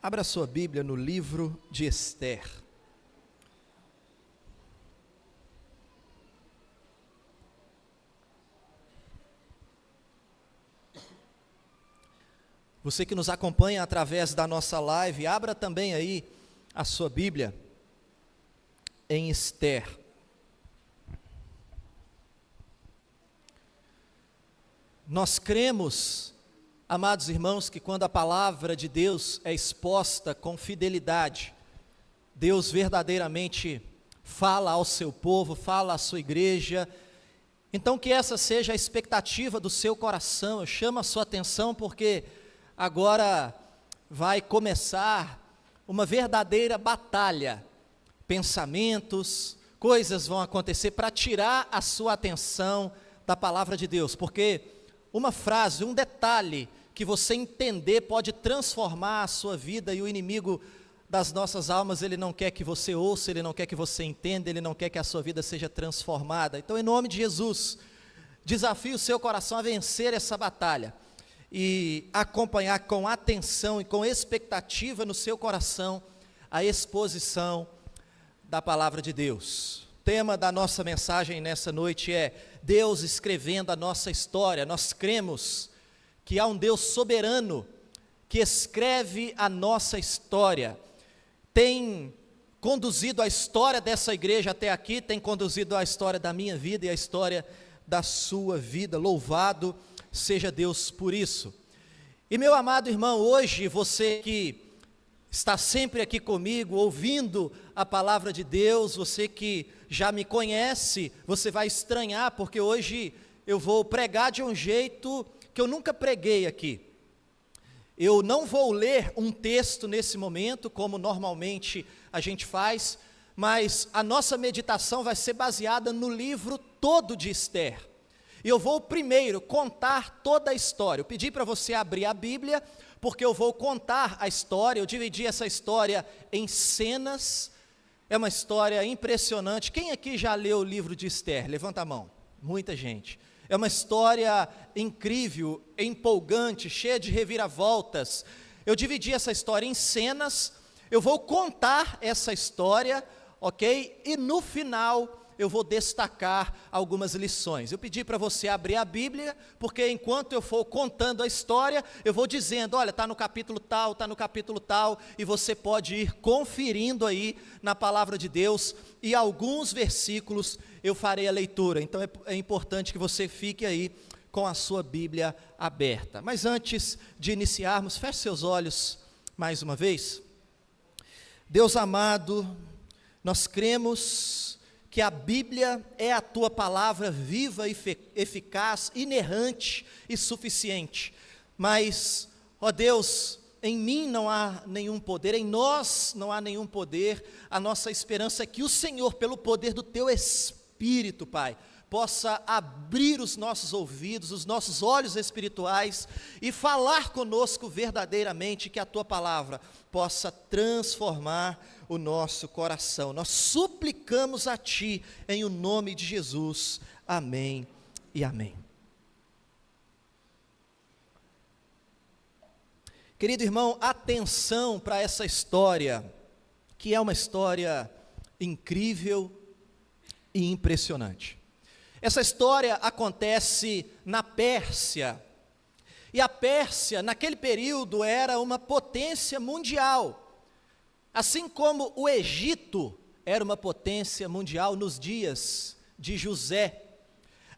Abra sua Bíblia no livro de Esther. Você que nos acompanha através da nossa live, abra também aí a sua Bíblia em Esther. Nós cremos, amados irmãos, que quando a palavra de Deus é exposta com fidelidade, Deus verdadeiramente fala ao seu povo, fala à sua igreja. Então que essa seja a expectativa do seu coração. Eu chamo a sua atenção porque agora vai começar uma verdadeira batalha. Pensamentos, coisas vão acontecer para tirar a sua atenção da palavra de Deus, porque uma frase, um detalhe que você entender pode transformar a sua vida, e o inimigo das nossas almas, ele não quer que você ouça, ele não quer que você entenda, ele não quer que a sua vida seja transformada. Então, em nome de Jesus, desafio o seu coração a vencer essa batalha e acompanhar com atenção e com expectativa no seu coração a exposição da palavra de Deus. O tema da nossa mensagem nessa noite é Deus escrevendo a nossa história. Nós cremos que há um Deus soberano que escreve a nossa história. Tem conduzido a história dessa igreja até aqui, tem conduzido a história da minha vida e a história da sua vida. Louvado seja Deus por isso. E meu amado irmão, hoje você que está sempre aqui comigo, ouvindo a palavra de Deus, você que já me conhece, você vai estranhar, porque hoje eu vou pregar de um jeito que eu nunca preguei aqui. Eu não vou ler um texto nesse momento, como normalmente a gente faz, mas a nossa meditação vai ser baseada no livro todo de Esther. E eu vou primeiro contar toda a história. Eu pedi para você abrir a Bíblia, porque eu vou contar a história. Eu dividi essa história em cenas. É uma história impressionante. Quem aqui já leu o livro de Esther? Levanta a mão. Muita gente. É uma história incrível, empolgante, cheia de reviravoltas. Eu dividi essa história em cenas. Eu vou contar essa história, ok? E no final eu vou destacar algumas lições. Eu pedi para você abrir a Bíblia, porque enquanto eu for contando a história, eu vou dizendo, olha, está no capítulo tal, está no capítulo tal, e você pode ir conferindo aí na palavra de Deus, e alguns versículos eu farei a leitura. Então é importante que você fique aí com a sua Bíblia aberta. Mas antes de iniciarmos, feche seus olhos mais uma vez. Deus amado, nós cremos que a Bíblia é a tua palavra viva e eficaz, inerrante e suficiente. Mas, ó Deus, em mim não há nenhum poder, em nós não há nenhum poder. A nossa esperança é que o Senhor, pelo poder do teu Espírito, Pai, possa abrir os nossos ouvidos, os nossos olhos espirituais e falar conosco verdadeiramente, que a tua palavra possa transformar o nosso coração. Nós suplicamos a ti em o nome de Jesus. Amém e amém. Querido irmão, atenção para essa história, que é uma história incrível e impressionante. Essa história acontece na Pérsia, e a Pérsia, naquele período, era uma potência mundial, assim como o Egito era uma potência mundial nos dias de José,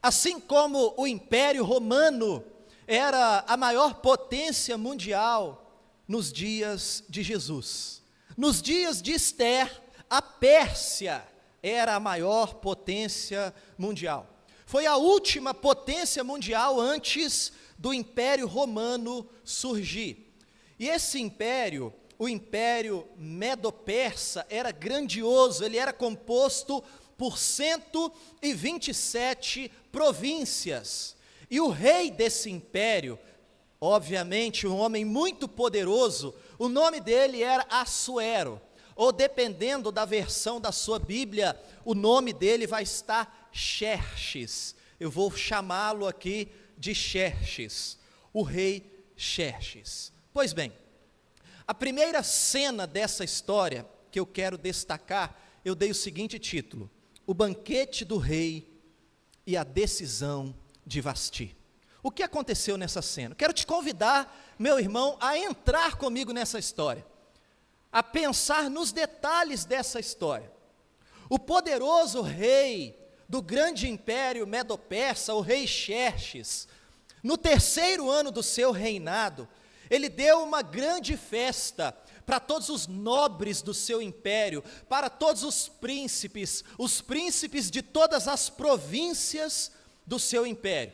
assim como o Império Romano era a maior potência mundial nos dias de Jesus. Nos dias de Esther, a Pérsia era a maior potência mundial. Foi a última potência mundial antes do Império Romano surgir. E esse império, o Império Medo-Persa, era grandioso, ele era composto por 127 províncias. E o rei desse império, obviamente um homem muito poderoso, o nome dele era Assuero, ou dependendo da versão da sua Bíblia, o nome dele vai estar Xerxes. Eu vou chamá-lo aqui de Xerxes, o rei Xerxes. Pois bem, A primeira cena dessa história que eu quero destacar, eu dei o seguinte título: O banquete do rei e a decisão de Vasti. O que aconteceu nessa cena? Quero te convidar, meu irmão, a entrar comigo nessa história, a pensar nos detalhes dessa história. O poderoso rei do grande império Medo-Persa, o rei Xerxes, no terceiro ano do seu reinado, ele deu uma grande festa para todos os nobres do seu império, para todos os príncipes de todas as províncias do seu império.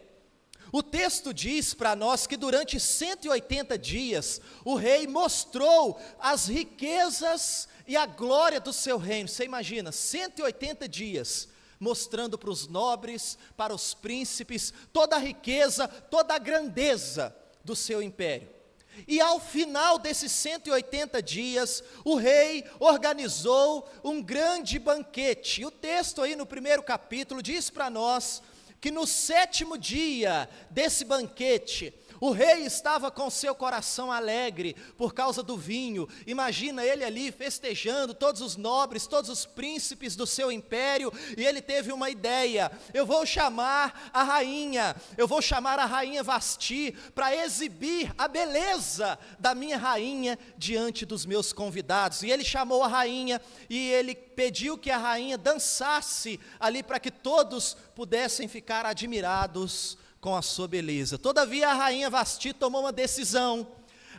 O texto diz para nós que durante 180 dias, o rei mostrou as riquezas e a glória do seu reino. Você imagina, 180 dias, mostrando para os nobres, para os príncipes, toda a riqueza, toda a grandeza do seu império. E ao final desses 180 dias, o rei organizou um grande banquete. E o texto aí no primeiro capítulo diz para nós que no sétimo dia desse banquete, o rei estava com seu coração alegre por causa do vinho. Imagina ele ali festejando, todos os nobres, todos os príncipes do seu império, e ele teve uma ideia: eu vou chamar a rainha Vasti para exibir a beleza da minha rainha diante dos meus convidados. E ele chamou a rainha e ele pediu que a rainha dançasse ali para que todos pudessem ficar admirados com a sua beleza. Todavia a rainha Vasti tomou uma decisão,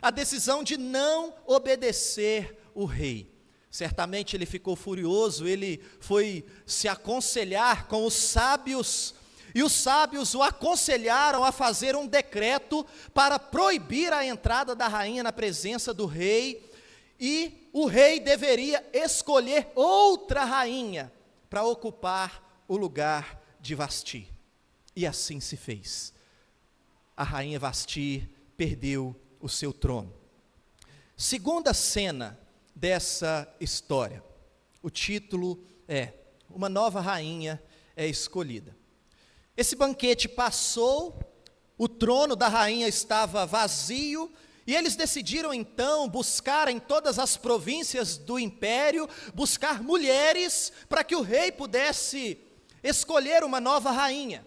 a decisão de não obedecer o rei. Certamente ele ficou furioso, ele foi se aconselhar com os sábios, e os sábios o aconselharam a fazer um decreto para proibir a entrada da rainha na presença do rei, e o rei deveria escolher outra rainha para ocupar o lugar de Vasti. E assim se fez. A rainha Vasti perdeu o seu trono. Segunda cena dessa história, o título é: Uma nova rainha é escolhida. Esse banquete passou, o trono da rainha estava vazio, e eles decidiram então buscar em todas as províncias do império, buscar mulheres para que o rei pudesse escolher uma nova rainha.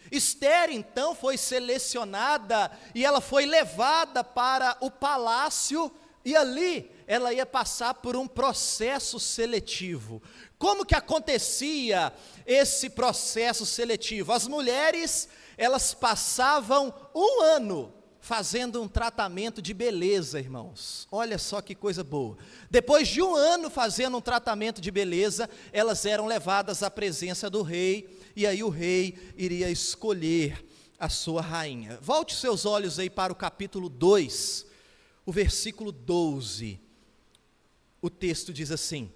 Esther então foi selecionada e ela foi levada para o palácio, e ali ela ia passar por um processo seletivo. Como que acontecia esse processo seletivo? As mulheres, elas passavam um ano fazendo um tratamento de beleza, irmãos. Olha só que coisa boa. Depois de um ano fazendo um tratamento de beleza, elas eram levadas à presença do rei, e aí o rei iria escolher a sua rainha. Volte seus olhos aí para o capítulo 2, o versículo 12. O texto diz assim: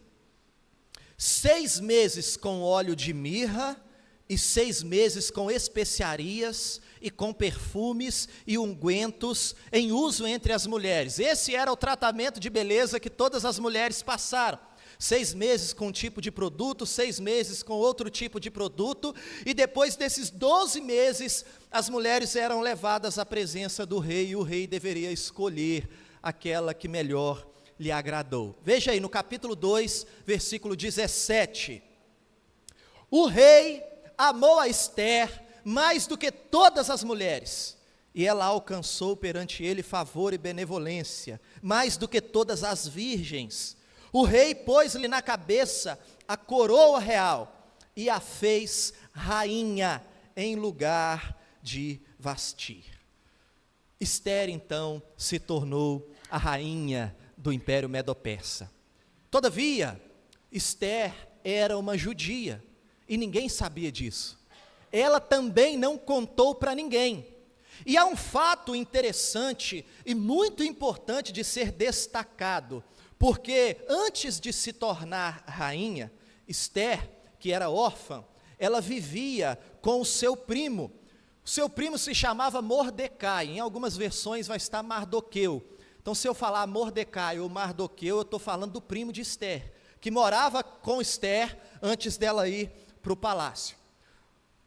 6 meses com óleo de mirra, e 6 meses com especiarias, e com perfumes e ungüentos em uso entre as mulheres. Esse era o tratamento de beleza que todas as mulheres passaram. 6 meses com um tipo de produto, 6 meses com outro tipo de produto, e depois desses 12 meses, as mulheres eram levadas à presença do rei, e o rei deveria escolher aquela que melhor lhe agradou. Veja aí no capítulo 2, versículo 17. O rei amou a Esther mais do que todas as mulheres, e ela alcançou perante ele favor e benevolência, mais do que todas as virgens. O rei pôs-lhe na cabeça a coroa real, e a fez rainha em lugar de Vasti. Esther então se tornou a rainha do Império Medo-Persa. Todavia, Esther era uma judia, e ninguém sabia disso. Ela também não contou para ninguém. E há um fato interessante e muito importante de ser destacado, porque antes de se tornar rainha, Esther, que era órfã, ela vivia com o seu primo. O seu primo se chamava Mordecai, em algumas versões vai estar Mardoqueu. Então, se eu falar Mordecai ou Mardoqueu, eu estou falando do primo de Esther, que morava com Esther antes dela ir para o palácio.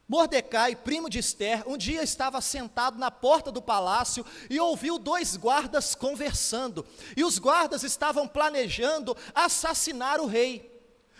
Mordecai, primo de Ester, um dia estava sentado na porta do palácio e ouviu 2 guardas conversando. E os guardas estavam planejando assassinar o rei.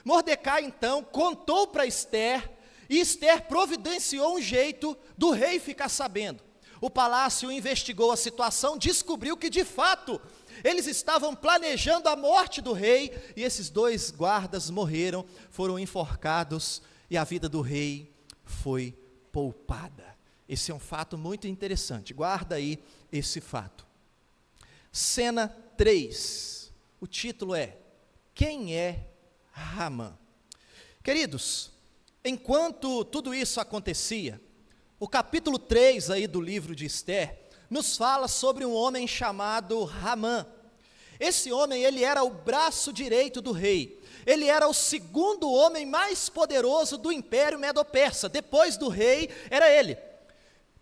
Mordecai, então, contou para Ester, e Ester providenciou um jeito do rei ficar sabendo. O palácio investigou a situação, descobriu que, de fato, eles estavam planejando a morte do rei, e esses 2 guardas morreram, foram enforcados, e a vida do rei foi poupada. Esse é um fato muito interessante, guarda aí esse fato. Cena 3, o título é: Quem é Ramã? Queridos, enquanto tudo isso acontecia, o capítulo 3 aí do livro de Ester nos fala sobre um homem chamado Ramã. Esse homem, ele era o braço direito do rei. Ele era o 2º homem mais poderoso do Império Medo-Persa. Depois do rei, era ele.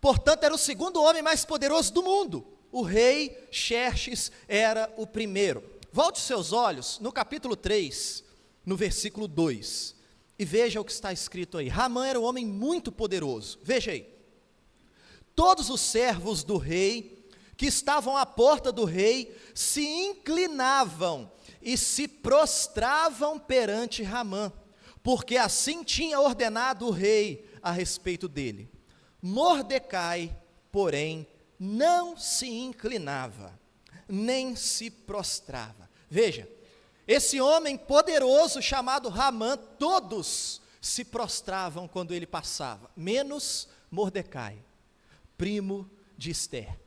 Portanto, era o 2º homem mais poderoso do mundo. O rei Xerxes era o primeiro. Volte seus olhos no capítulo 3, no versículo 2, e veja o que está escrito aí. Ramã era um homem muito poderoso. Veja aí. Todos os servos do rei, que estavam à porta do rei, se inclinavam e se prostravam perante Ramã, porque assim tinha ordenado o rei a respeito dele. Mordecai, porém, não se inclinava, nem se prostrava. Veja, esse homem poderoso chamado Ramã, todos se prostravam quando ele passava, menos Mordecai, primo de Ester.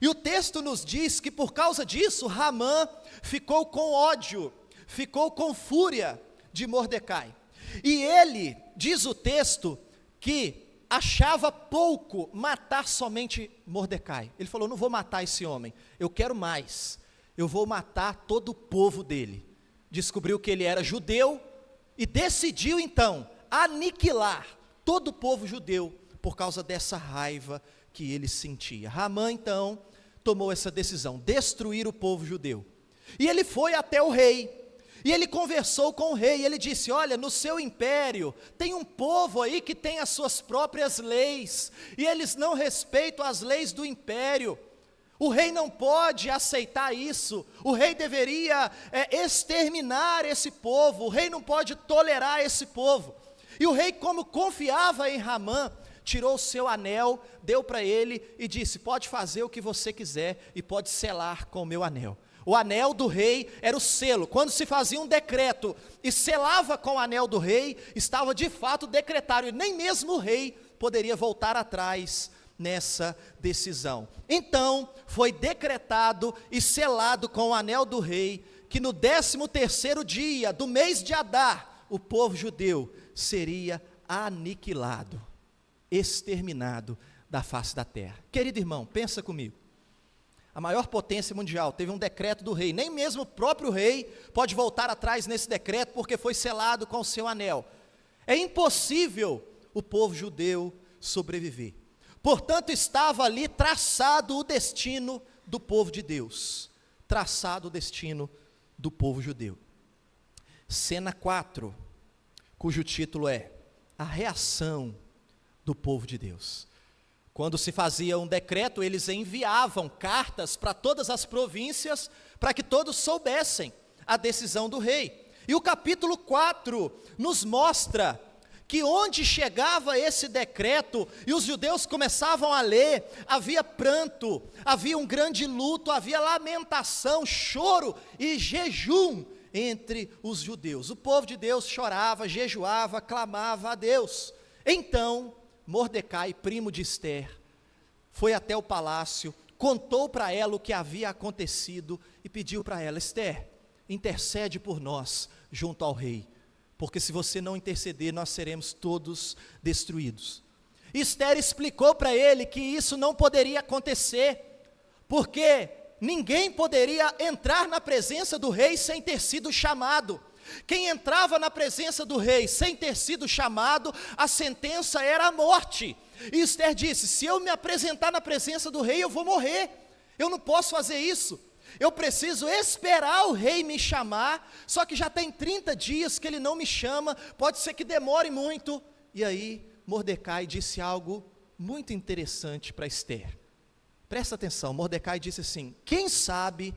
E o texto nos diz que por causa disso, Ramã ficou com ódio, ficou com fúria de Mordecai. E ele, diz o texto, que achava pouco matar somente Mordecai. Ele falou: não vou matar esse homem, eu quero mais, eu vou matar todo o povo dele. Descobriu que ele era judeu e decidiu então aniquilar todo o povo judeu por causa dessa raiva que ele sentia. Ramã então tomou essa decisão, destruir o povo judeu. E ele foi até o rei, e ele conversou com o rei, e ele disse: olha, no seu império tem um povo aí que tem as suas próprias leis, e eles não respeitam as leis do império. O rei não pode aceitar isso, o rei deveria exterminar esse povo, o rei não pode tolerar esse povo. E o rei, como confiava em Ramã, tirou o seu anel, deu para ele e disse: pode fazer o que você quiser e pode selar com o meu anel. O anel do rei era o selo. Quando se fazia um decreto e selava com o anel do rei, estava de fato decretado, e nem mesmo o rei poderia voltar atrás nessa decisão. Então, foi decretado e selado com o anel do rei, que no 13º dia do mês de Adar, o povo judeu seria aniquilado, exterminado da face da terra. Querido irmão, pensa comigo. A maior potência mundial teve um decreto do rei, nem mesmo o próprio rei pode voltar atrás nesse decreto, porque foi selado com o seu anel. É impossível o povo judeu sobreviver. Portanto, estava ali traçado o destino do povo de Deus, traçado o destino do povo judeu. Cena 4, cujo título é A Reação do Povo de Deus. Quando se fazia um decreto, eles enviavam cartas para todas as províncias, para que todos soubessem a decisão do rei. E o capítulo 4 nos mostra que onde chegava esse decreto, e os judeus começavam a ler, havia pranto, havia um grande luto, havia lamentação, choro e jejum entre os judeus. O povo de Deus chorava, jejuava, clamava a Deus. Então, Mordecai, primo de Ester, foi até o palácio, contou para ela o que havia acontecido e pediu para ela: Ester, intercede por nós junto ao rei, porque se você não interceder, nós seremos todos destruídos. Ester explicou para ele que isso não poderia acontecer, porque ninguém poderia entrar na presença do rei sem ter sido chamado. Quem entrava na presença do rei sem ter sido chamado, a sentença era a morte. E Ester disse: se eu me apresentar na presença do rei, eu vou morrer, eu não posso fazer isso. Eu preciso esperar o rei me chamar, só que já tem 30 dias que ele não me chama, pode ser que demore muito. E aí Mordecai disse algo muito interessante para Esther. Presta atenção, Mordecai disse assim: quem sabe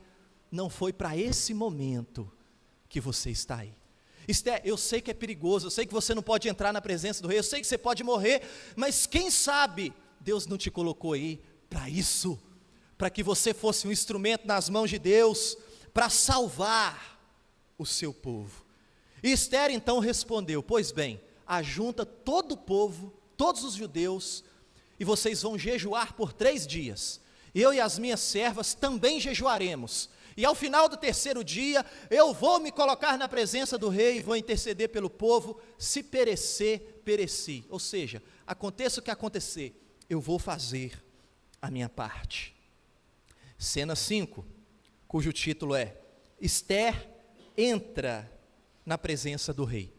não foi para esse momento que você está aí. Esther, eu sei que é perigoso, eu sei que você não pode entrar na presença do rei, eu sei que você pode morrer, mas quem sabe Deus não te colocou aí para isso, para que você fosse um instrumento nas mãos de Deus, para salvar o seu povo. E Esther então respondeu: pois bem, ajunta todo o povo, todos os judeus, e vocês vão jejuar por 3 dias, eu e as minhas servas também jejuaremos, e ao final do 3º dia, eu vou me colocar na presença do rei, e vou interceder pelo povo, se perecer, pereci, ou seja, aconteça o que acontecer, eu vou fazer a minha parte. Cena 5, cujo título é: Esther entra na presença do rei.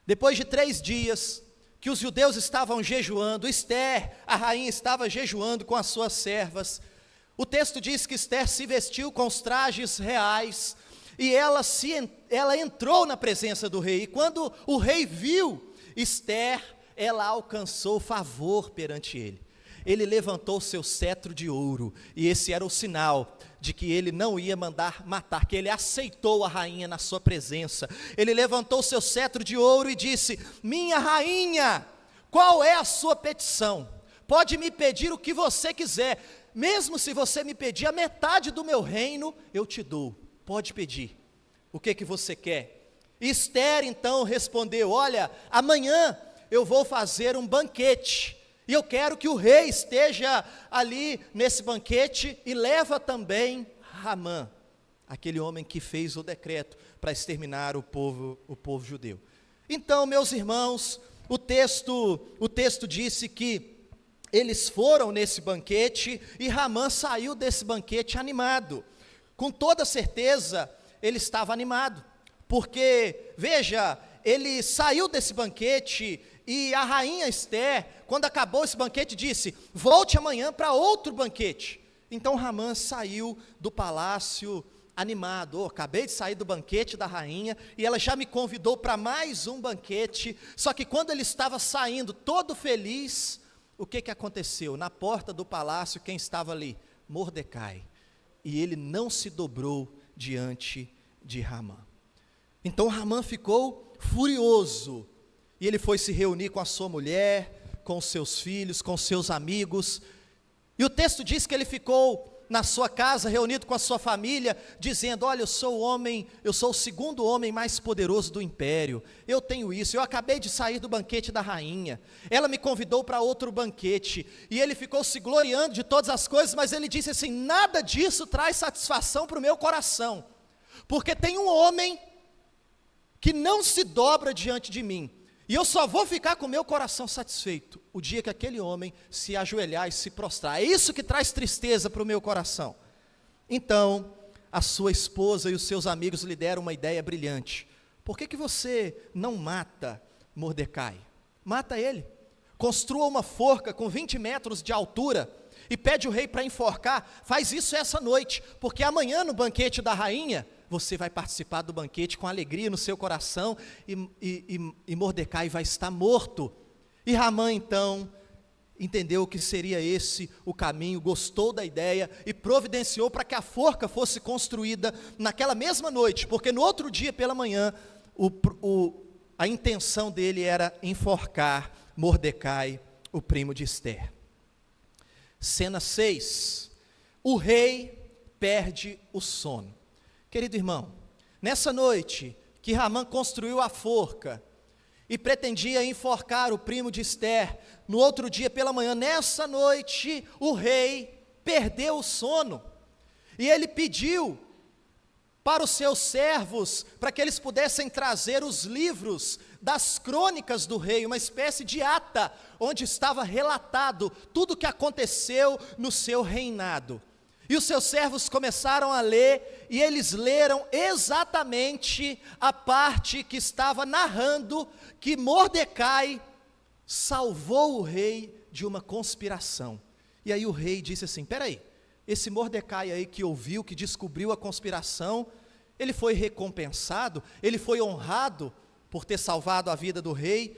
Depois de 3 dias que os judeus estavam jejuando, Esther, a rainha, estava jejuando com as suas servas. O texto diz que Esther se vestiu com os trajes reais, e ela entrou na presença do rei, e quando o rei viu Esther, ela alcançou favor perante ele. Ele levantou seu cetro de ouro, e esse era o sinal de que ele não ia mandar matar, que ele aceitou a rainha na sua presença. Ele levantou seu cetro de ouro e disse: minha rainha, qual é a sua petição? Pode me pedir o que você quiser, mesmo se você me pedir a metade do meu reino, eu te dou, pode pedir, o que você quer? Esther então respondeu: olha, amanhã eu vou fazer um banquete, e eu quero que o rei esteja ali nesse banquete, e leva também Hamã, aquele homem que fez o decreto para exterminar o povo judeu. Então, meus irmãos, o texto disse que eles foram nesse banquete, e Hamã saiu desse banquete animado. Com toda certeza, ele estava animado, porque, veja, ele saiu desse banquete, e a rainha Esther, quando acabou esse banquete, disse: volte amanhã para outro banquete. Então Hamã saiu do palácio animado: acabei de sair do banquete da rainha, e ela já me convidou para mais um banquete. Só que quando ele estava saindo todo feliz, o que aconteceu? Na porta do palácio, quem estava ali? Mordecai. E ele não se dobrou diante de Hamã. Então Hamã ficou furioso, e ele foi se reunir com a sua mulher, com os seus filhos, com seus amigos, e o texto diz que ele ficou na sua casa, reunido com a sua família, dizendo: olha, eu sou o 2º homem mais poderoso do império, eu tenho isso, eu acabei de sair do banquete da rainha, ela me convidou para outro banquete, e ele ficou se gloriando de todas as coisas, mas ele disse assim: nada disso traz satisfação para o meu coração, porque tem um homem que não se dobra diante de mim, e eu só vou ficar com o meu coração satisfeito o dia que aquele homem se ajoelhar e se prostrar. É isso que traz tristeza para o meu coração. Então, a sua esposa e os seus amigos lhe deram uma ideia brilhante: por que você não mata Mordecai? Mata ele, construa uma forca com 20 metros de altura, e pede o rei para enforcar. Faz isso essa noite, porque amanhã no banquete da rainha, você vai participar do banquete com alegria no seu coração, e Mordecai vai estar morto. E Hamã então entendeu que seria esse o caminho, gostou da ideia, e providenciou para que a forca fosse construída naquela mesma noite, porque no outro dia pela manhã, a intenção dele era enforcar Mordecai, o primo de Esther. Cena 6, o rei perde o sono. Querido irmão, nessa noite que Hamã construiu a forca e pretendia enforcar o primo de Esther, no outro dia pela manhã, nessa noite, o rei perdeu o sono, e ele pediu para os seus servos, para que eles pudessem trazer os livros das crônicas do rei, uma espécie de ata, onde estava relatado tudo o que aconteceu no seu reinado. E os seus servos começaram a ler, e eles leram exatamente a parte que estava narrando que Mordecai salvou o rei de uma conspiração. E aí o rei disse assim: peraí, esse Mordecai aí que ouviu, que descobriu a conspiração, ele foi recompensado, ele foi honrado por ter salvado a vida do rei.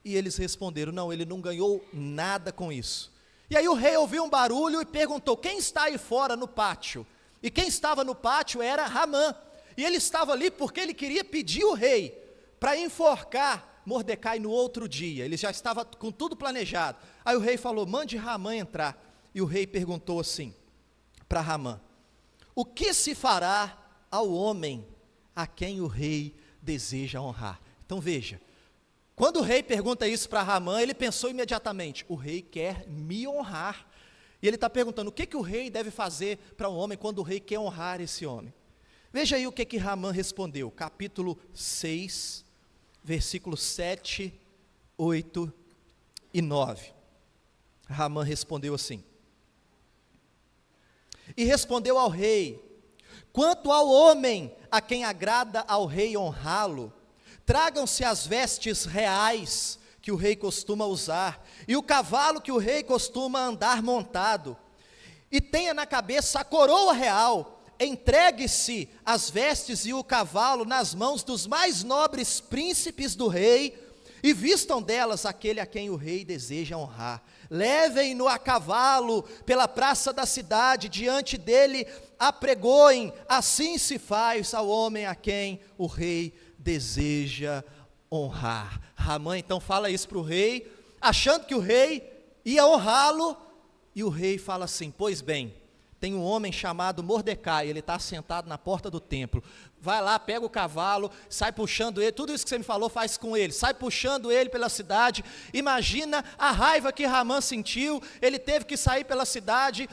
E eles responderam: não, ele não ganhou nada com isso. E aí o rei ouviu um barulho e perguntou: quem está aí fora no pátio? E quem estava no pátio era Ramã. E ele estava ali porque ele queria pedir o rei para enforcar Mordecai no outro dia. Ele já estava com tudo planejado. Aí o rei falou: mande Ramã entrar. E o rei perguntou assim para Ramã: o que se fará ao homem a quem o rei deseja honrar? Então veja, quando o rei pergunta isso para Ramã, ele pensou imediatamente: o rei quer me honrar. E ele está perguntando: o que o rei deve fazer para um homem quando o rei quer honrar esse homem? Veja aí o que Ramã respondeu, capítulo 6, versículos 7, 8 e 9. Ramã respondeu assim: e respondeu ao rei: quanto ao homem a quem agrada ao rei honrá-lo, tragam-se as vestes reais que o rei costuma usar, e o cavalo que o rei costuma andar montado, e tenha na cabeça a coroa real. Entregue-se as vestes e o cavalo nas mãos dos mais nobres príncipes do rei, e vistam delas aquele a quem o rei deseja honrar. Levem-no a cavalo pela praça da cidade, diante dele apregoem. Assim se faz ao homem a quem o rei deseja honrar. Ramã então fala isso para o rei, achando que o rei ia honrá-lo, e o rei fala assim: pois bem, tem um homem chamado Mordecai, ele está sentado na porta do templo. Vai lá, pega o cavalo, sai puxando ele, tudo isso que você me falou faz com ele, sai puxando ele pela cidade. Imagina a raiva que Ramã sentiu, ele teve que sair pela cidade,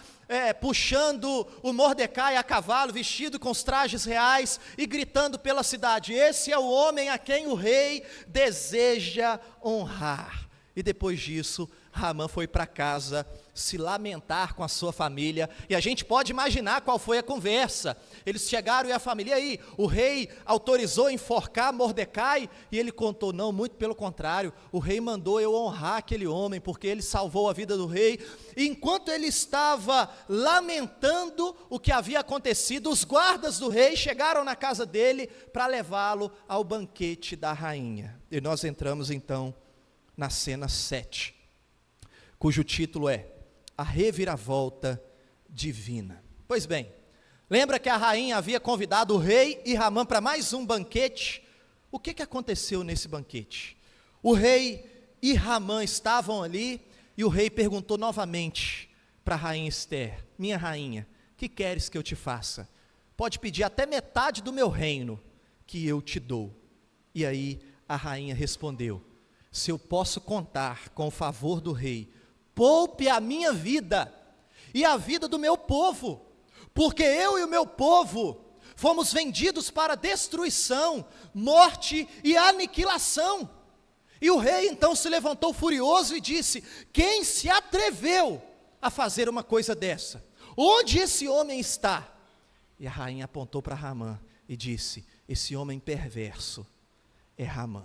puxando o Mordecai a cavalo, vestido com os trajes reais, e gritando pela cidade: esse é o homem a quem o rei deseja honrar. E depois disso, Ramã foi para casa se lamentar com a sua família, e a gente pode imaginar qual foi a conversa. Eles chegaram e a família: e aí, o rei autorizou enforcar Mordecai? E ele contou: não, muito pelo contrário, o rei mandou eu honrar aquele homem, porque ele salvou a vida do rei. E enquanto ele estava lamentando o que havia acontecido, os guardas do rei chegaram na casa dele para levá-lo ao banquete da rainha. E nós entramos então na cena 7, cujo título é A Reviravolta Divina. Pois bem, lembra que a rainha havia convidado o rei e Ramã para mais um banquete? O que aconteceu nesse banquete? O rei e Ramã estavam ali, e o rei perguntou novamente para a rainha Ester: minha rainha, que queres que eu te faça? Pode pedir até metade do meu reino, que eu te dou. E aí a rainha respondeu: se eu posso contar com o favor do rei, poupe a minha vida e a vida do meu povo, porque eu e o meu povo fomos vendidos para destruição, morte e aniquilação. E o rei então se levantou furioso e disse: quem se atreveu a fazer uma coisa dessa? Onde esse homem está? E a rainha apontou para Ramã e disse: esse homem perverso é Ramã.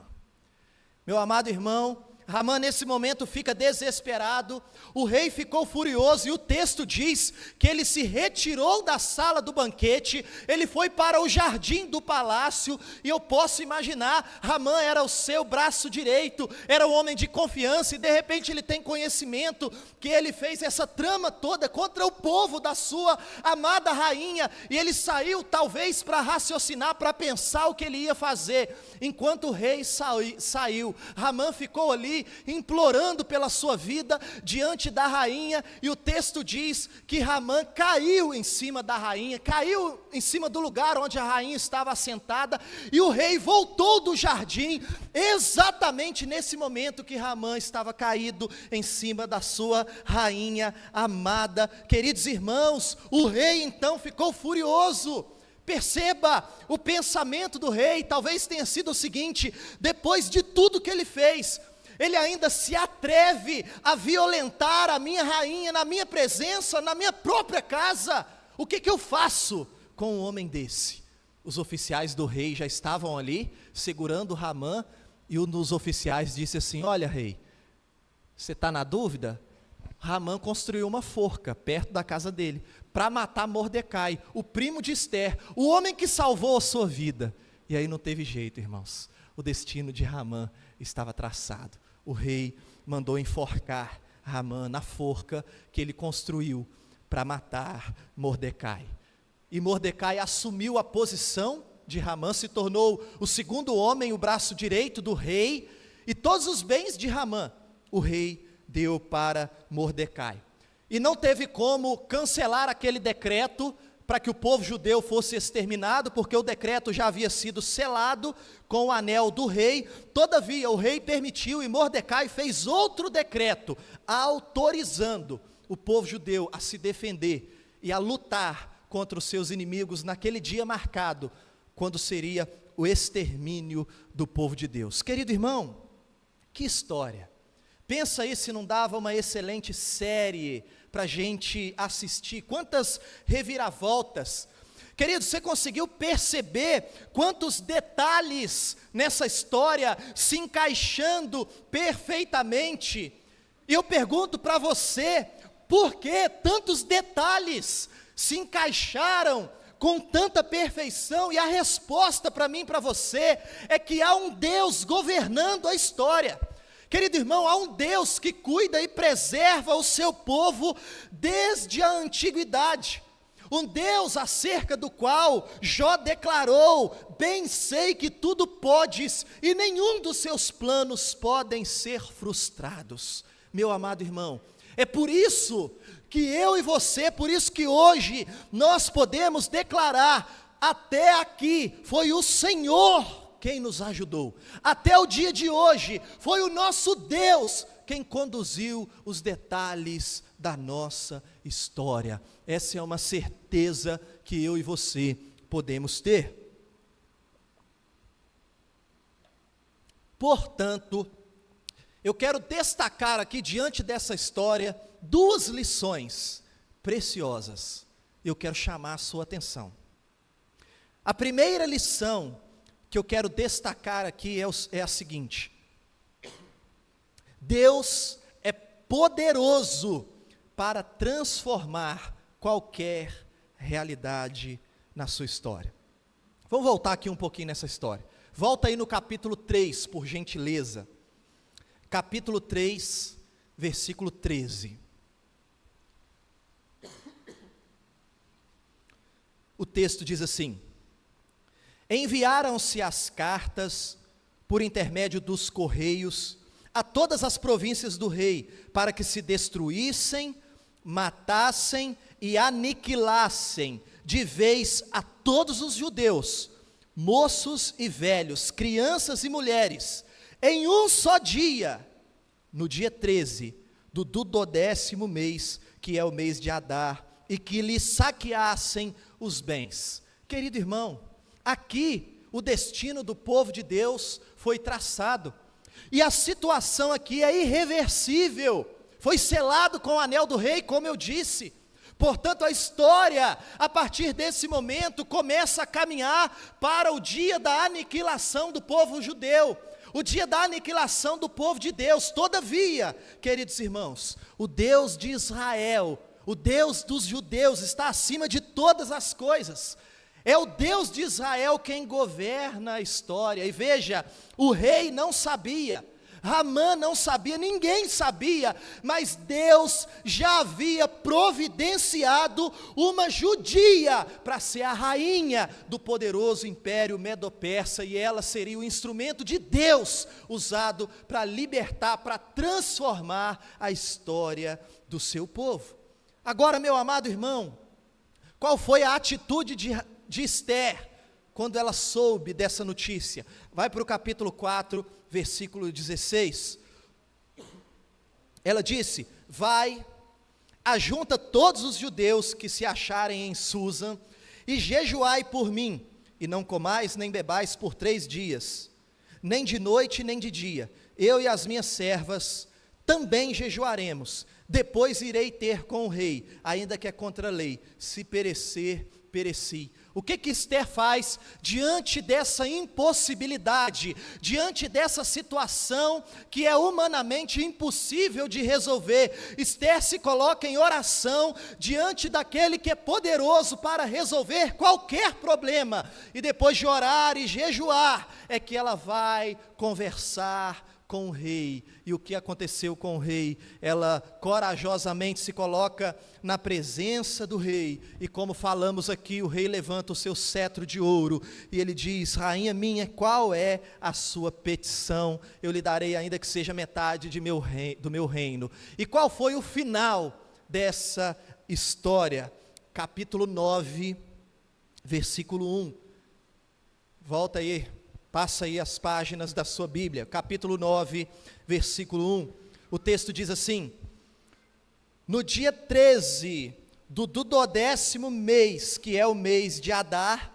Meu amado irmão, Ramã nesse momento fica desesperado, o rei ficou furioso, e o texto diz que ele se retirou da sala do banquete, ele foi para o jardim do palácio, e eu posso imaginar, Ramã era o seu braço direito, era um homem de confiança, e de repente ele tem conhecimento que ele fez essa trama toda contra o povo da sua amada rainha, e ele saiu talvez para raciocinar, para pensar o que ele ia fazer. Enquanto o rei saiu, Ramã ficou ali implorando pela sua vida diante da rainha, e o texto diz que Ramã caiu em cima da rainha, caiu em cima do lugar onde a rainha estava assentada, e o rei voltou do jardim, exatamente nesse momento que Ramã estava caído em cima da sua rainha amada. Queridos irmãos, o rei então ficou furioso. Perceba o pensamento do rei, talvez tenha sido o seguinte: depois de tudo que ele fez, ele ainda se atreve a violentar a minha rainha na minha presença, na minha própria casa. O que eu faço com um homem desse? Os oficiais do rei já estavam ali, segurando Ramã, e um dos oficiais disse assim: olha, rei, você está na dúvida? Ramã construiu uma forca perto da casa dele, para matar Mordecai, o primo de Ester, o homem que salvou a sua vida. E aí não teve jeito, irmãos, o destino de Ramã estava traçado. o rei mandou enforcar Hamã na forca que ele construiu para matar Mordecai. E Mordecai assumiu a posição de Hamã, se tornou o segundo homem, o braço direito do rei, e todos os bens de Hamã o rei deu para Mordecai. E não teve como cancelar aquele decreto para que o povo judeu fosse exterminado, porque o decreto já havia sido selado com o anel do rei. Todavia o rei permitiu, e Mordecai fez outro decreto, autorizando o povo judeu a se defender e a lutar contra os seus inimigos naquele dia marcado, quando seria o extermínio do povo de Deus. Querido irmão, que história! Pensa aí se não dava uma excelente série para a gente assistir. Quantas reviravoltas! Querido, você conseguiu perceber quantos detalhes nessa história se encaixando perfeitamente? E eu pergunto para você, por que tantos detalhes se encaixaram com tanta perfeição? E a resposta para mim e para você é que há um Deus governando a história. Querido irmão, há um Deus que cuida e preserva o seu povo desde a antiguidade. Um Deus acerca do qual Jó declarou: bem sei que tudo podes e nenhum dos seus planos podem ser frustrados. Meu amado irmão, é por isso que eu e você, por isso que hoje nós podemos declarar: até aqui foi o Senhor quem nos ajudou. Até o dia de hoje, foi o nosso Deus quem conduziu os detalhes da nossa história. Essa é uma certeza que eu e você podemos ter. Portanto, eu quero destacar aqui, diante dessa história, duas lições preciosas. Eu quero chamar a sua atenção. A primeira lição que eu quero destacar aqui é a seguinte: Deus é poderoso para transformar qualquer realidade na sua história. Vamos voltar aqui um pouquinho nessa história. Volta aí no capítulo 3, por gentileza. Capítulo 3, versículo 13. O texto diz assim: enviaram-se as cartas por intermédio dos correios a todas as províncias do rei, para que se destruíssem, matassem e aniquilassem de vez a todos os judeus, moços e velhos, crianças e mulheres, em um só dia, no dia 13 do 12º mês, que é o mês de Adar, e que lhe saqueassem os bens. Querido irmão, aqui o destino do povo de Deus foi traçado, e a situação aqui é irreversível, foi selado com o anel do rei, como eu disse. Portanto, a história, a partir desse momento, começa a caminhar para o dia da aniquilação do povo judeu, o dia da aniquilação do povo de Deus. Todavia, queridos irmãos, o Deus de Israel, o Deus dos judeus, está acima de todas as coisas. É o Deus de Israel quem governa a história. E veja, o rei não sabia, Hamã não sabia, ninguém sabia, mas Deus já havia providenciado uma judia para ser a rainha do poderoso império Medo-Persa, e ela seria o instrumento de Deus usado para libertar, para transformar a história do seu povo. Agora, meu amado irmão, qual foi a atitude de Esther quando ela soube dessa notícia? Vai para o capítulo 4, versículo 16. Ela disse: vai, ajunta todos os judeus que se acharem em Susa, e jejuai por mim, e não comais nem bebais por 3 dias, nem de noite nem de dia. Eu e as minhas servas também jejuaremos. Depois irei ter com o rei, ainda que é contra a lei. Se perecer, pereci. O que Esther faz diante dessa impossibilidade, diante dessa situação que é humanamente impossível de resolver? Esther se coloca em oração diante daquele que é poderoso para resolver qualquer problema, e depois de orar e jejuar, é que ela vai conversar com o rei. E o que aconteceu com o rei? Ela corajosamente se coloca na presença do rei, e como falamos aqui, o rei levanta o seu cetro de ouro, e ele diz: rainha minha, qual é a sua petição? Eu lhe darei ainda que seja metade do meu reino. E qual foi o final dessa história? Capítulo 9, versículo 1, volta aí, passa aí as páginas da sua Bíblia, capítulo 9, versículo 1, o texto diz assim: no dia 13 do 12º mês, que é o mês de Adar,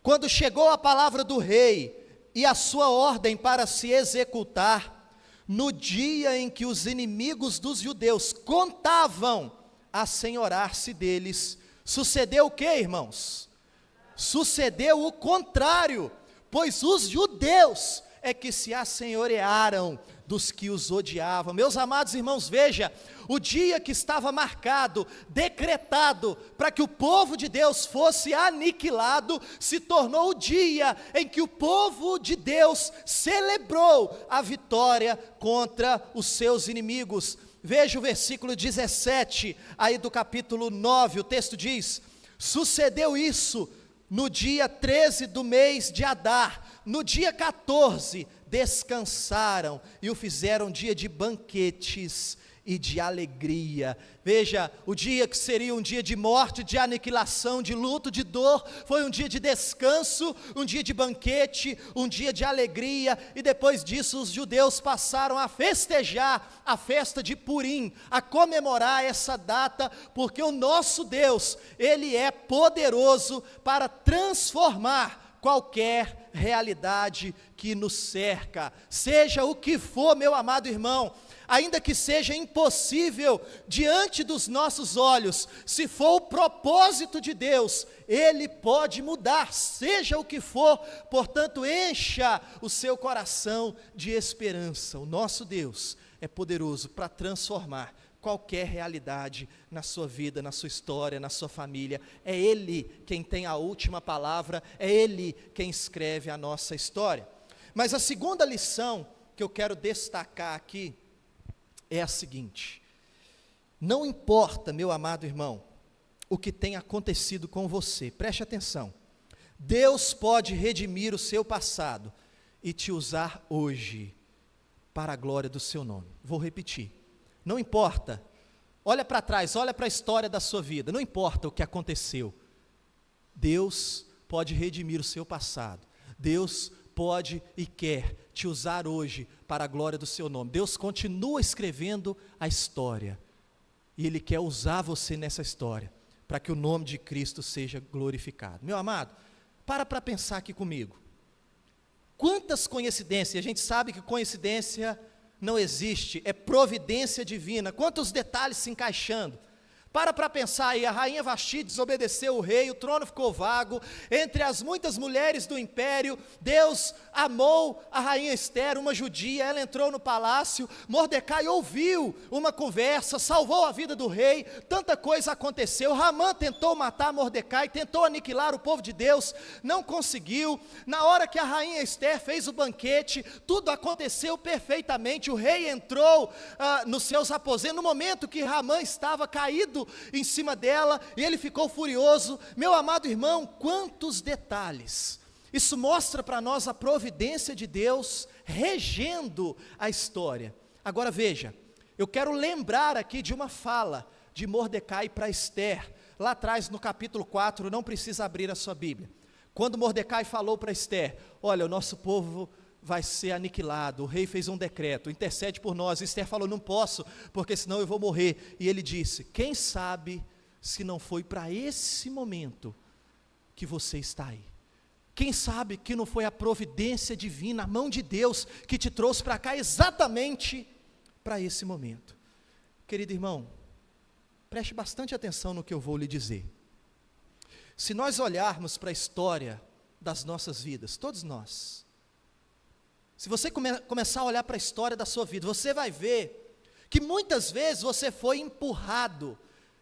quando chegou a palavra do rei e a sua ordem para se executar, no dia em que os inimigos dos judeus contavam assenhorar-se deles, sucedeu o que, irmãos? Sucedeu o contrário, pois os judeus é que se assenhorearam dos que os odiavam. Meus amados irmãos, veja, o dia que estava marcado, decretado, para que o povo de Deus fosse aniquilado, se tornou o dia em que o povo de Deus celebrou a vitória contra os seus inimigos. Veja o versículo 17, aí do capítulo 9, o texto diz: sucedeu isso no dia 13 do mês de Adar, no dia 14, descansaram e o fizeram dia de banquetes e de alegria. Veja, o dia que seria um dia de morte, de aniquilação, de luto, de dor, foi um dia de descanso, um dia de banquete, um dia de alegria, e depois disso os judeus passaram a festejar a festa de Purim, a comemorar essa data, porque o nosso Deus, Ele é poderoso para transformar qualquer realidade que nos cerca, seja o que for, meu amado irmão, ainda que seja impossível diante dos nossos olhos, se for o propósito de Deus, Ele pode mudar, seja o que for. Portanto, encha o seu coração de esperança. O nosso Deus é poderoso para transformar qualquer realidade na sua vida, na sua história, na sua família. É Ele quem tem a última palavra, é Ele quem escreve a nossa história. Mas a segunda lição que eu quero destacar aqui é a seguinte: não importa, meu amado irmão, o que tem acontecido com você, preste atenção, Deus pode redimir o seu passado e te usar hoje para a glória do seu nome. Vou repetir, não importa, olha para trás, olha para a história da sua vida, não importa o que aconteceu, Deus pode redimir o seu passado, Deus pode e quer te usar hoje para a glória do seu nome. Deus continua escrevendo a história, e Ele quer usar você nessa história, para que o nome de Cristo seja glorificado. Meu amado, para pensar aqui comigo, quantas coincidências, a gente sabe que coincidência não existe, é providência divina, quantos detalhes se encaixando. Para pensar aí, a rainha Vasti desobedeceu o rei, o trono ficou vago, entre as muitas mulheres do império, Deus amou a rainha Ester, uma judia, ela entrou no palácio, Mordecai ouviu uma conversa, salvou a vida do rei, tanta coisa aconteceu, Ramã tentou matar Mordecai, tentou aniquilar o povo de Deus, não conseguiu, na hora que a rainha Ester fez o banquete, tudo aconteceu perfeitamente, o rei entrou nos seus aposentos, no momento que Ramã estava caído em cima dela, e ele ficou furioso. Meu amado irmão, quantos detalhes, isso mostra para nós a providência de Deus regendo a história. Agora veja, eu quero lembrar aqui de uma fala de Mordecai para Ester, lá atrás no capítulo 4, não precisa abrir a sua Bíblia, quando Mordecai falou para Ester: olha, o nosso povo vai ser aniquilado, o rei fez um decreto, intercede por nós. Ester falou: não posso, porque senão eu vou morrer. E ele disse: quem sabe se não foi para esse momento que você está aí? Quem sabe que não foi a providência divina, a mão de Deus que te trouxe para cá exatamente para esse momento? Querido irmão, preste bastante atenção no que eu vou lhe dizer. Se nós olharmos para a história das nossas vidas, todos nós, se você começar a olhar para a história da sua vida, você vai ver que muitas vezes você foi empurrado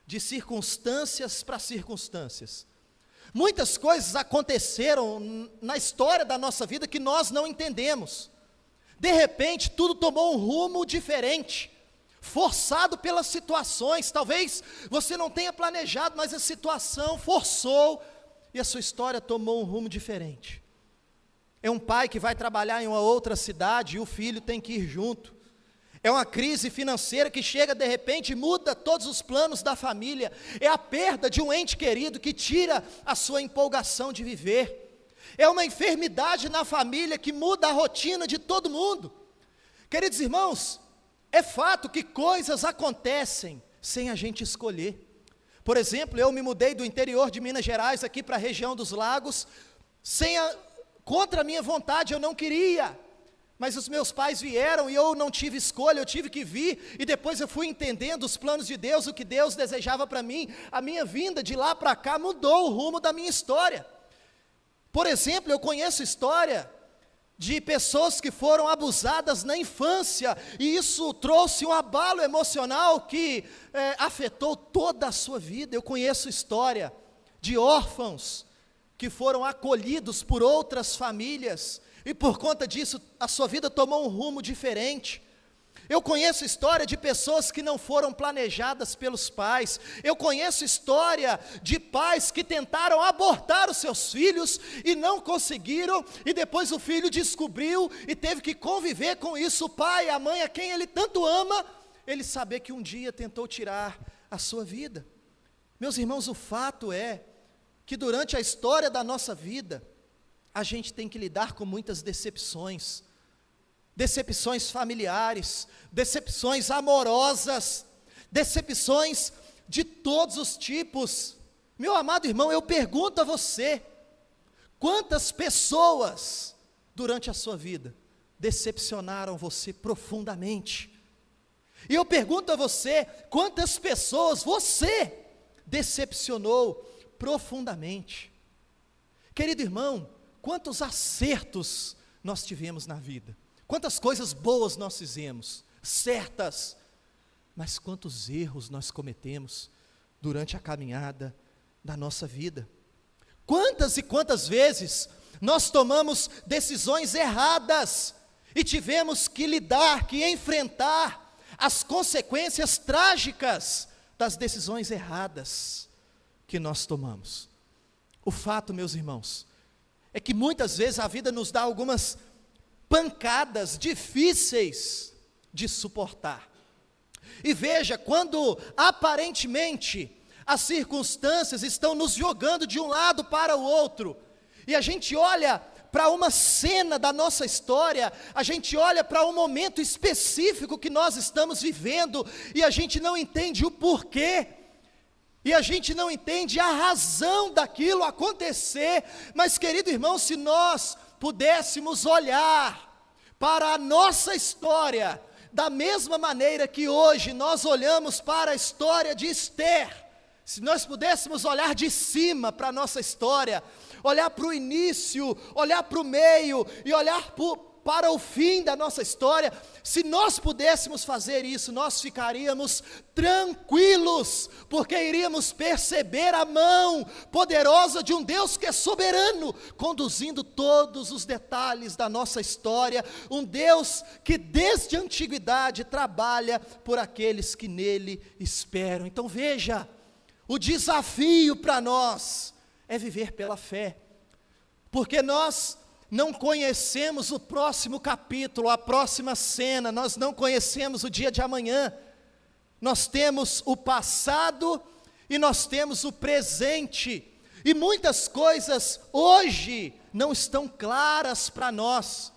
de circunstâncias para circunstâncias. Muitas coisas aconteceram na história da nossa vida que nós não entendemos. De repente, tudo tomou um rumo diferente, forçado pelas situações. Talvez você não tenha planejado, mas a situação forçou e a sua história tomou um rumo diferente. É um pai que vai trabalhar em uma outra cidade e o filho tem que ir junto. É uma crise financeira que chega de repente e muda todos os planos da família. É a perda de um ente querido que tira a sua empolgação de viver. É uma enfermidade na família que muda a rotina de todo mundo. Queridos irmãos, é fato que coisas acontecem sem a gente escolher. Por exemplo, eu me mudei do interior de Minas Gerais aqui para a região dos Lagos, contra a minha vontade, eu não queria, mas os meus pais vieram e eu não tive escolha, eu tive que vir, e depois eu fui entendendo os planos de Deus, o que Deus desejava para mim. A minha vinda de lá para cá mudou o rumo da minha história. Por exemplo, eu conheço história de pessoas que foram abusadas na infância, e isso trouxe um abalo emocional que afetou toda a sua vida. Eu conheço história de órfãos que foram acolhidos por outras famílias, e por conta disso a sua vida tomou um rumo diferente. Eu conheço história de pessoas que não foram planejadas pelos pais. Eu conheço história de pais que tentaram abortar os seus filhos e não conseguiram, e depois o filho descobriu e teve que conviver com isso. O pai, a mãe, a quem ele tanto ama, ele saber que um dia tentou tirar a sua vida. Meus irmãos, o fato é que durante a história da nossa vida, a gente tem que lidar com muitas decepções. Decepções familiares, decepções amorosas, decepções de todos os tipos. Meu amado irmão, eu pergunto a você, quantas pessoas durante a sua vida decepcionaram você profundamente? E eu pergunto a você, quantas pessoas você decepcionou profundamente? Querido irmão, quantos acertos nós tivemos na vida? Quantas coisas boas nós fizemos, certas, mas quantos erros nós cometemos durante a caminhada da nossa vida? Quantas e quantas vezes nós tomamos decisões erradas e tivemos que lidar, que enfrentar as consequências trágicas das decisões erradas que nós tomamos? O fato, meus irmãos, é que muitas vezes a vida nos dá algumas pancadas difíceis de suportar. E veja, quando aparentemente as circunstâncias estão nos jogando de um lado para o outro, e a gente olha para uma cena da nossa história, a gente olha para um momento específico que nós estamos vivendo, e a gente não entende o porquê, e a gente não entende a razão daquilo acontecer. Mas, querido irmão, se nós pudéssemos olhar para a nossa história da mesma maneira que hoje nós olhamos para a história de Esther, se nós pudéssemos olhar de cima para a nossa história, olhar para o início, olhar para o meio e olhar para o fim da nossa história, se nós pudéssemos fazer isso, nós ficaríamos tranquilos, porque iríamos perceber a mão poderosa de um Deus que é soberano, conduzindo todos os detalhes da nossa história, um Deus que desde a antiguidade trabalha por aqueles que nele esperam. Então veja, o desafio para nós é viver pela fé, porque nós não conhecemos o próximo capítulo, a próxima cena, nós não conhecemos o dia de amanhã. Nós temos o passado e nós temos o presente, e muitas coisas hoje não estão claras para nós.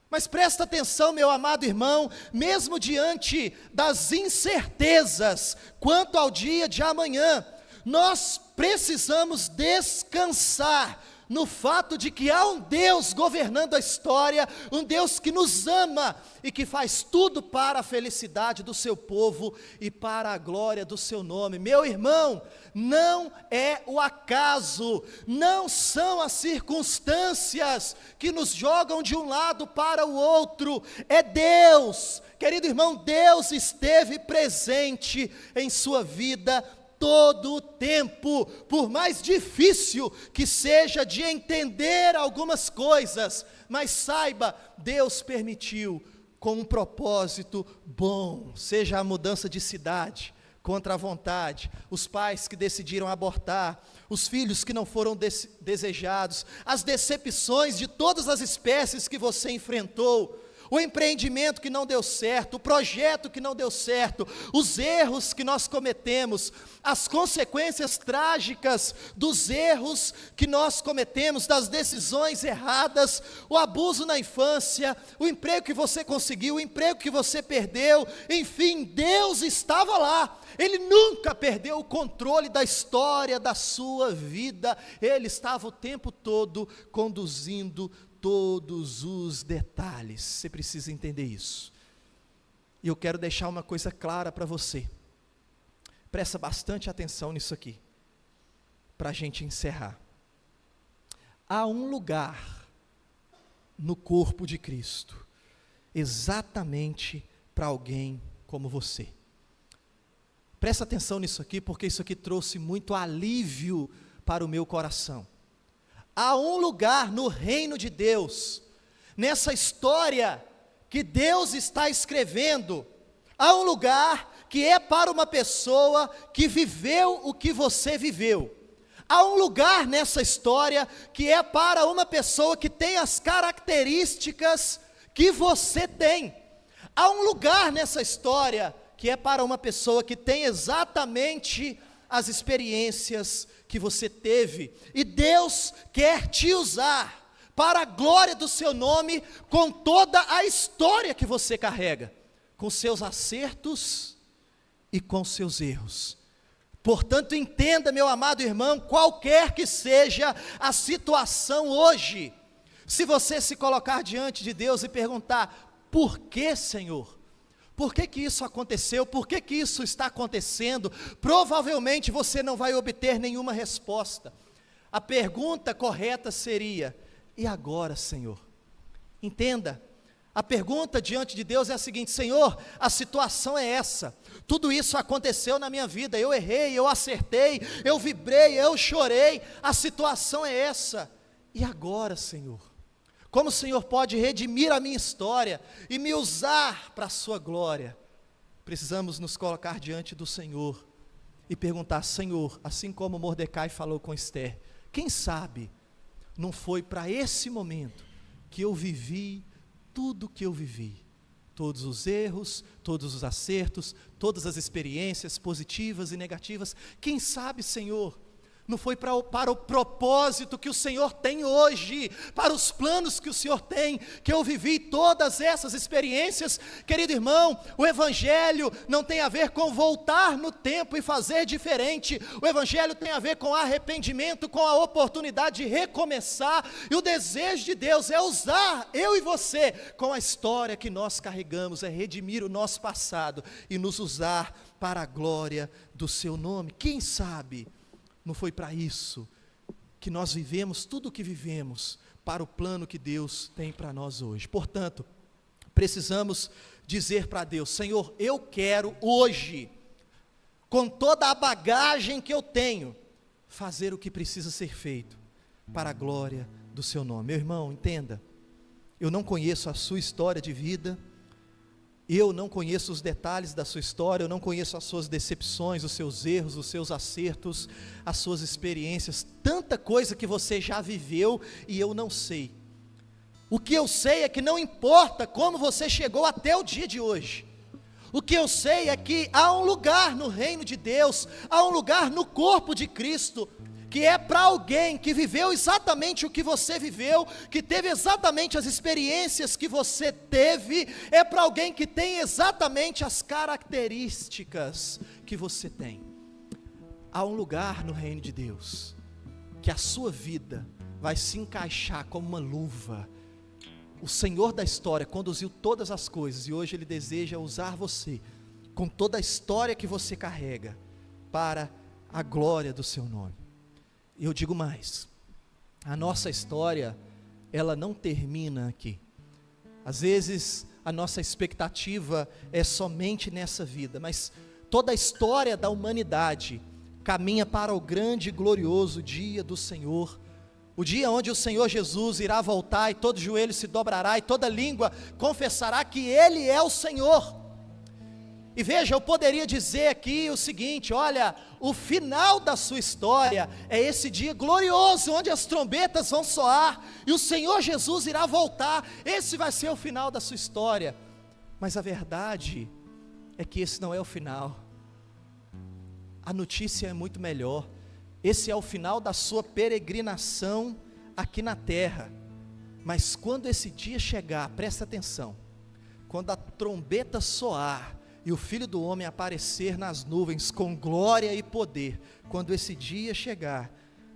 Mas presta atenção, meu amado irmão, mesmo diante das incertezas quanto ao dia de amanhã, nós precisamos descansar no fato de que há um Deus governando a história, um Deus que nos ama e que faz tudo para a felicidade do seu povo e para a glória do seu nome. Meu irmão, não é o acaso, não são as circunstâncias que nos jogam de um lado para o outro, é Deus. Querido irmão, Deus esteve presente em sua vida todo o tempo, por mais difícil que seja de entender algumas coisas, mas saiba, Deus permitiu com um propósito bom, seja a mudança de cidade, contra a vontade, os pais que decidiram abortar, os filhos que não foram desejados, as decepções de todas as espécies que você enfrentou, o empreendimento que não deu certo, o projeto que não deu certo, os erros que nós cometemos, as consequências trágicas dos erros que nós cometemos, das decisões erradas, o abuso na infância, o emprego que você conseguiu, o emprego que você perdeu, enfim, Deus estava lá. Ele nunca perdeu o controle da história da sua vida, Ele estava o tempo todo conduzindo todos os detalhes. Você precisa entender isso. E eu quero deixar uma coisa clara para você. Presta bastante atenção nisso aqui, para a gente encerrar. Há um lugar no corpo de Cristo, exatamente para alguém como você. Presta atenção nisso aqui, porque isso aqui trouxe muito alívio para o meu coração. Há um lugar no reino de Deus, nessa história que Deus está escrevendo, há um lugar que é para uma pessoa que viveu o que você viveu. Há um lugar nessa história que é para uma pessoa que tem as características que você tem. Há um lugar nessa história que é para uma pessoa que tem exatamente as experiências que você teve, e Deus quer te usar para a glória do seu nome, com toda a história que você carrega, com seus acertos e com seus erros. Portanto, entenda, meu amado irmão, qualquer que seja a situação hoje, se você se colocar diante de Deus e perguntar: por que, Senhor? Por que isso aconteceu? Por que isso está acontecendo? Provavelmente você não vai obter nenhuma resposta. A pergunta correta seria: e agora, Senhor? Entenda, a pergunta diante de Deus é a seguinte: Senhor, a situação é essa, tudo isso aconteceu na minha vida, eu errei, eu acertei, eu vibrei, eu chorei, a situação é essa, e agora, Senhor? Como o Senhor pode redimir a minha história e me usar para a sua glória? Precisamos nos colocar diante do Senhor e perguntar: Senhor, assim como Mordecai falou com Esther, quem sabe não foi para esse momento que eu vivi tudo o que eu vivi, todos os erros, todos os acertos, todas as experiências positivas e negativas, quem sabe, Senhor, não foi para o propósito que o Senhor tem hoje, para os planos que o Senhor tem, que eu vivi todas essas experiências. Querido irmão, o Evangelho não tem a ver com voltar no tempo e fazer diferente, o Evangelho tem a ver com arrependimento, com a oportunidade de recomeçar, e o desejo de Deus é usar eu e você, com a história que nós carregamos, é redimir o nosso passado, e nos usar para a glória do seu nome. Quem sabe não foi para isso que nós vivemos tudo o que vivemos, para o plano que Deus tem para nós hoje. Portanto, precisamos dizer para Deus: Senhor, eu quero hoje, com toda a bagagem que eu tenho, fazer o que precisa ser feito, para a glória do seu nome. Meu irmão, entenda, eu não conheço a sua história de vida, eu não conheço os detalhes da sua história, eu não conheço as suas decepções, os seus erros, os seus acertos, as suas experiências, tanta coisa que você já viveu e eu não sei. O que eu sei é que não importa como você chegou até o dia de hoje, o que eu sei é que há um lugar no reino de Deus, há um lugar no corpo de Cristo, que é para alguém que viveu exatamente o que você viveu, que teve exatamente as experiências que você teve, é para alguém que tem exatamente as características que você tem. Há um lugar no reino de Deus, que a sua vida vai se encaixar como uma luva. O Senhor da história conduziu todas as coisas, e hoje Ele deseja usar você, com toda a história que você carrega, para a glória do seu nome. Eu digo mais, a nossa história, ela não termina aqui. Às vezes, a nossa expectativa é somente nessa vida, mas toda a história da humanidade caminha para o grande e glorioso dia do Senhor, o dia onde o Senhor Jesus irá voltar e todo joelho se dobrará e toda língua confessará que Ele é o Senhor. E veja, eu poderia dizer aqui o seguinte: olha, o final da sua história é esse dia glorioso, onde as trombetas vão soar, e o Senhor Jesus irá voltar, esse vai ser o final da sua história. Mas a verdade é que esse não é o final, a notícia é muito melhor, esse é o final da sua peregrinação aqui na terra. Mas quando esse dia chegar, presta atenção, quando a trombeta soar, e o Filho do Homem aparecer nas nuvens com glória e poder, quando esse dia chegar,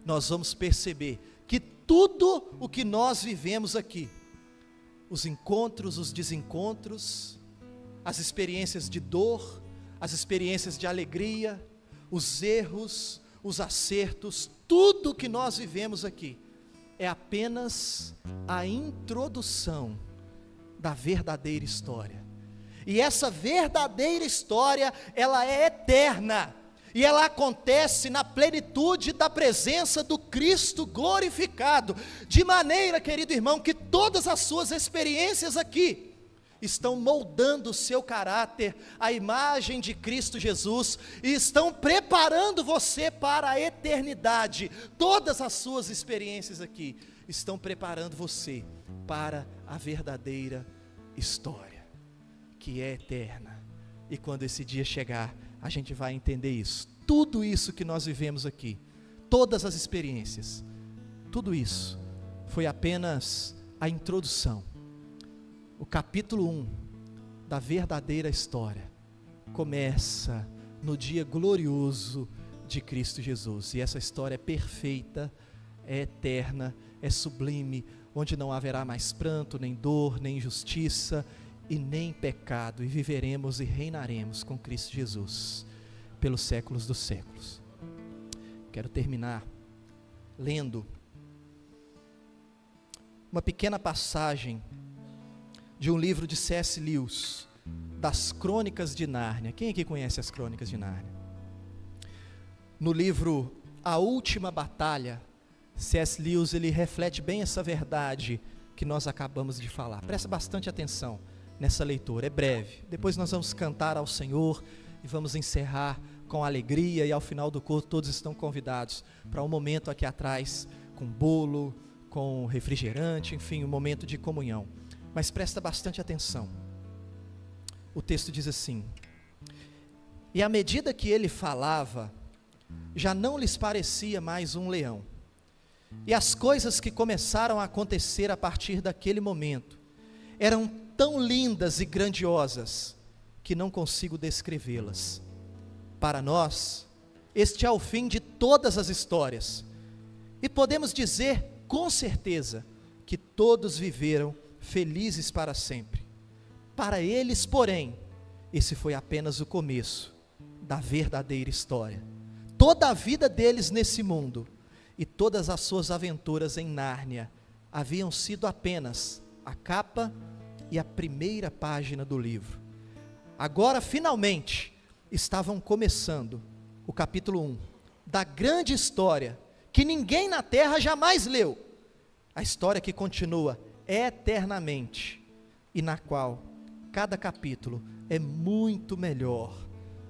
nós vamos perceber que tudo o que nós vivemos aqui, os encontros, os desencontros, as experiências de dor, as experiências de alegria, os erros, os acertos, tudo o que nós vivemos aqui, é apenas a introdução da verdadeira história. E essa verdadeira história, ela é eterna, e ela acontece na plenitude da presença do Cristo glorificado, de maneira, querido irmão, que todas as suas experiências aqui, estão moldando o seu caráter, a imagem de Cristo Jesus, e estão preparando você para a eternidade. Todas as suas experiências aqui, estão preparando você para a verdadeira história, que é eterna. E quando esse dia chegar, a gente vai entender isso. Tudo isso que nós vivemos aqui, todas as experiências, tudo isso foi apenas a introdução. O capítulo 1 da verdadeira história começa no dia glorioso de Cristo Jesus. E essa história é perfeita, é eterna, é sublime, onde não haverá mais pranto, nem dor, nem injustiça e nem pecado, e viveremos e reinaremos com Cristo Jesus pelos séculos dos séculos. Quero terminar lendo uma pequena passagem de um livro de C.S. Lewis, das Crônicas de Nárnia. Quem aqui conhece as Crônicas de Nárnia? No livro A Última Batalha, C.S. Lewis, ele reflete bem essa verdade que nós acabamos de falar. Presta bastante atenção nessa leitura, é breve, depois nós vamos cantar ao Senhor e vamos encerrar com alegria, e ao final do culto todos estão convidados para um momento aqui atrás, com bolo, com refrigerante, enfim, um momento de comunhão. Mas presta bastante atenção, o texto diz assim: e à medida que ele falava, já não lhes parecia mais um leão, e as coisas que começaram a acontecer a partir daquele momento, eram tão lindas e grandiosas, que não consigo descrevê-las. Para nós, este é o fim de todas as histórias, e podemos dizer com certeza, que todos viveram felizes para sempre. Para eles, porém, esse foi apenas o começo da verdadeira história. Toda a vida deles nesse mundo, e todas as suas aventuras em Nárnia, haviam sido apenas a capa e a primeira página do livro. Agora, finalmente, estavam começando o capítulo 1 da grande história que ninguém na terra jamais leu, a história que continua eternamente e na qual cada capítulo é muito melhor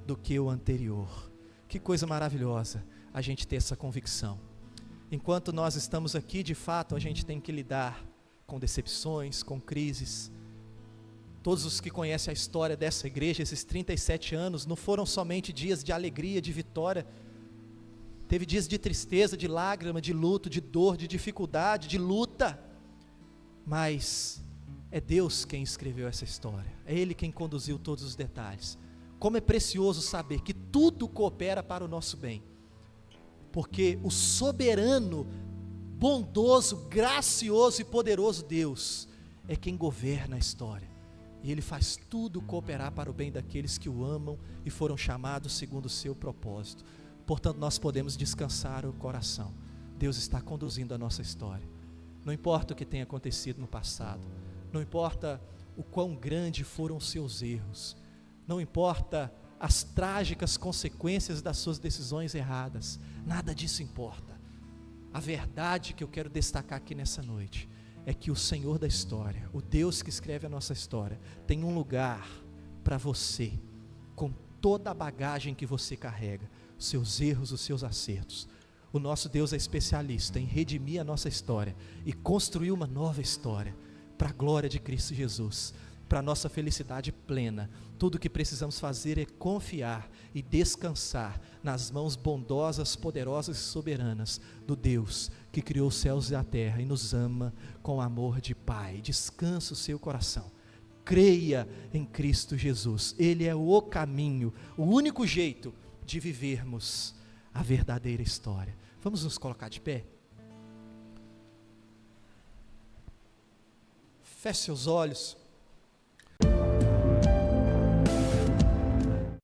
do que o anterior. Que coisa maravilhosa a gente ter essa convicção. Enquanto nós estamos aqui, de fato, a gente tem que lidar com decepções, com crises. Todos os que conhecem a história dessa igreja, esses 37 anos, não foram somente dias de alegria, de vitória. Teve dias de tristeza, de lágrima, de luto, de dor, de dificuldade, de luta. Mas é Deus quem escreveu essa história. É Ele quem conduziu todos os detalhes. Como é precioso saber que tudo coopera para o nosso bem. Porque o soberano, bondoso, gracioso e poderoso Deus é quem governa a história. E Ele faz tudo cooperar para o bem daqueles que o amam e foram chamados segundo o seu propósito. Portanto, nós podemos descansar o coração. Deus está conduzindo a nossa história. Não importa o que tenha acontecido no passado, não importa o quão grandes foram os seus erros, não importa as trágicas consequências das suas decisões erradas. Nada disso importa. A verdade que eu quero destacar aqui nessa noite é que o Senhor da história, o Deus que escreve a nossa história, tem um lugar para você, com toda a bagagem que você carrega, os seus erros, os seus acertos. O nosso Deus é especialista em redimir a nossa história e construir uma nova história, para a glória de Cristo Jesus, para a nossa felicidade plena. Tudo o que precisamos fazer é confiar e descansar nas mãos bondosas, poderosas e soberanas do Deus que criou os céus e a terra e nos ama com amor de Pai. Descansa o seu coração, creia em Cristo Jesus. Ele é o caminho, o único jeito de vivermos a verdadeira história. Vamos nos colocar de pé? Feche seus olhos.